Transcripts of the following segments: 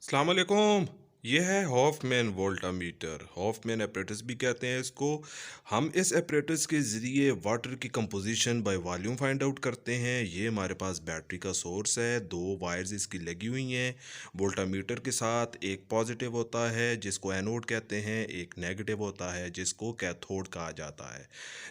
अस्सलाम वालेकुम। ये है हॉफमैन वोल्टामीटर। हॉफमैन एपरेटस भी कहते हैं इसको। हम इस एपरेटस के ज़रिए वाटर की composition by volume find out करते हैं। ये हमारे पास बैटरी का सोर्स है, दो वायर्स इसकी लगी हुई हैं वोल्टामीटर के साथ। एक पॉजिटिव होता है जिसको एनोड कहते हैं, एक नेगेटिव होता है जिसको कैथोड कहा जाता है।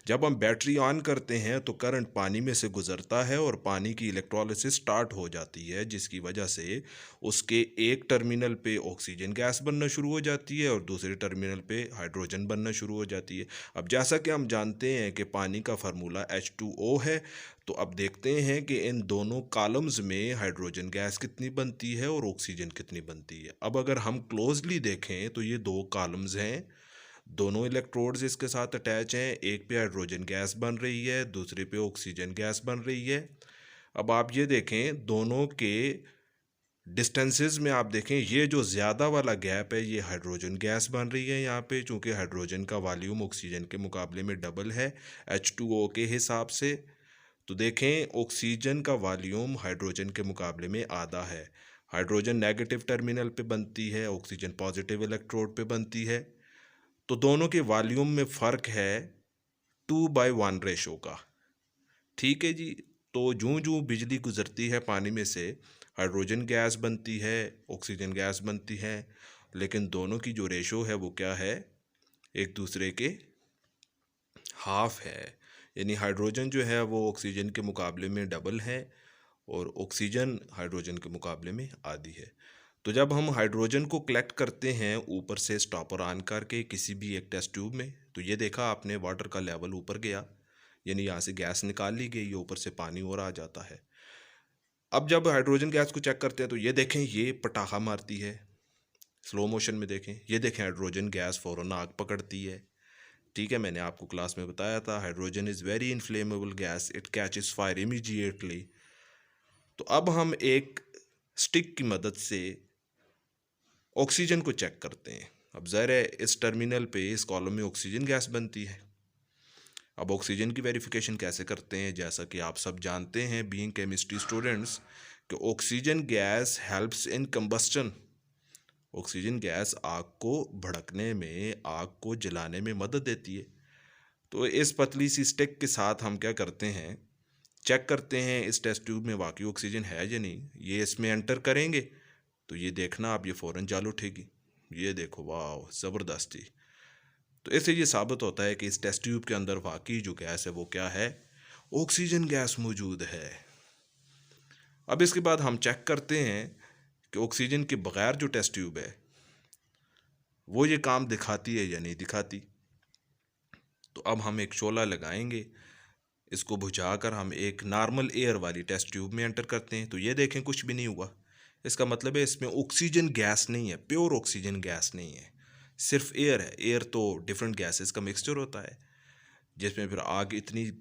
जब हम बैटरी ऑन करते हैं तो करंट पानी में से गुजरता है और पानी की इलेक्ट्रोलिसिस स्टार्ट हो जाती है, जिसकी वजह से उसके एक टर्मिनल पे ऑक्सीजन गैस बनना शुरू हो जाती है और दूसरे टर्मिनल पे हाइड्रोजन बनना शुरू हो जाती है। अब जैसा कि हम जानते हैं कि पानी का फार्मूला H2O है, तो अब देखते हैं कि इन दोनों कॉलम्स में हाइड्रोजन गैस कितनी बनती है और ऑक्सीजन कितनी बनती है। अब अगर हम क्लोजली देखें तो ये दो कॉलम्स हैं, दोनों इलेक्ट्रोड्स इसके साथ अटैच हैं। एक पे हाइड्रोजन गैस बन रही है, दूसरे पे ऑक्सीजन गैस बन रही है। अब आप ये देखें दोनों के डिस्टेंसेस में, आप देखें ये जो ज़्यादा वाला गैप है ये हाइड्रोजन गैस बन रही है यहाँ पे, चूँकि हाइड्रोजन का वॉल्यूम ऑक्सीजन के मुकाबले में डबल है H2O के हिसाब से। तो देखें ऑक्सीजन का वॉल्यूम हाइड्रोजन के मुकाबले में आधा है। हाइड्रोजन नेगेटिव टर्मिनल पे बनती है, ऑक्सीजन पॉजिटिव इलेक्ट्रोड पे बनती है। तो दोनों के वॉल्यूम में फ़र्क है 2:1 रेशो का। ठीक है जी। तो जूं जूं बिजली गुजरती है पानी में से हाइड्रोजन गैस बनती है, ऑक्सीजन गैस बनती है, लेकिन दोनों की जो रेशो है वो क्या है, एक दूसरे के हाफ है। यानी हाइड्रोजन जो है वो ऑक्सीजन के मुकाबले में डबल है और ऑक्सीजन हाइड्रोजन के मुकाबले में आधी है। तो जब हम हाइड्रोजन को कलेक्ट करते हैं ऊपर से स्टॉपर ऑन करके किसी भी एक टेस्ट ट्यूब में, तो ये देखा आपने वाटर का लेवल ऊपर गया, यानी यहाँ से गैस निकाल ली गई, ऊपर से पानी और आ जाता है। अब जब हाइड्रोजन गैस को चेक करते हैं तो ये देखें ये पटाखा मारती है, स्लो मोशन में देखें, ये देखें हाइड्रोजन गैस फ़ौरन आग पकड़ती है। ठीक है, मैंने आपको क्लास में बताया था hydrogen is very inflammable gas, it catches fire immediately. तो अब हम एक स्टिक की मदद से ऑक्सीजन को चेक करते हैं। अब ज़ाहिर है इस टर्मिनल पे इस कॉलम में ऑक्सीजन गैस बनती है। अब ऑक्सीजन की वेरिफिकेशन कैसे करते हैं, जैसा कि आप सब जानते हैं बीइंग केमिस्ट्री स्टूडेंट्स, कि oxygen gas helps in combustion. Oxygen gas आग को भड़कने में, आग को जलाने में मदद देती है। तो इस पतली सी स्टिक के साथ हम क्या करते हैं, चेक करते हैं इस टेस्ट ट्यूब में वाकई ऑक्सीजन है या नहीं। ये इसमें एंटर करेंगे तो ये देखना आप, ये फ़ौरन जल उठेगी। ये देखो, वाह ज़बरदस्ती। तो इससे ये साबित होता है कि इस टेस्ट ट्यूब के अंदर वाकई जो गैस है वो क्या है, ऑक्सीजन गैस मौजूद है। अब इसके बाद हम चेक करते हैं कि ऑक्सीजन के बगैर जो टेस्ट ट्यूब है वो ये काम दिखाती है या नहीं दिखाती। तो अब हम एक शोला लगाएंगे, इसको बुझाकर हम एक नॉर्मल एयर वाली टेस्ट ट्यूब में एंटर करते हैं। तो ये देखें कुछ भी नहीं हुआ। इसका मतलब है इसमें ऑक्सीजन गैस नहीं है, प्योर ऑक्सीजन गैस नहीं है, सिर्फ एयर है। एयर तो डिफरेंट गैसेस का मिक्सचर होता है जिसमें फिर आग इतनी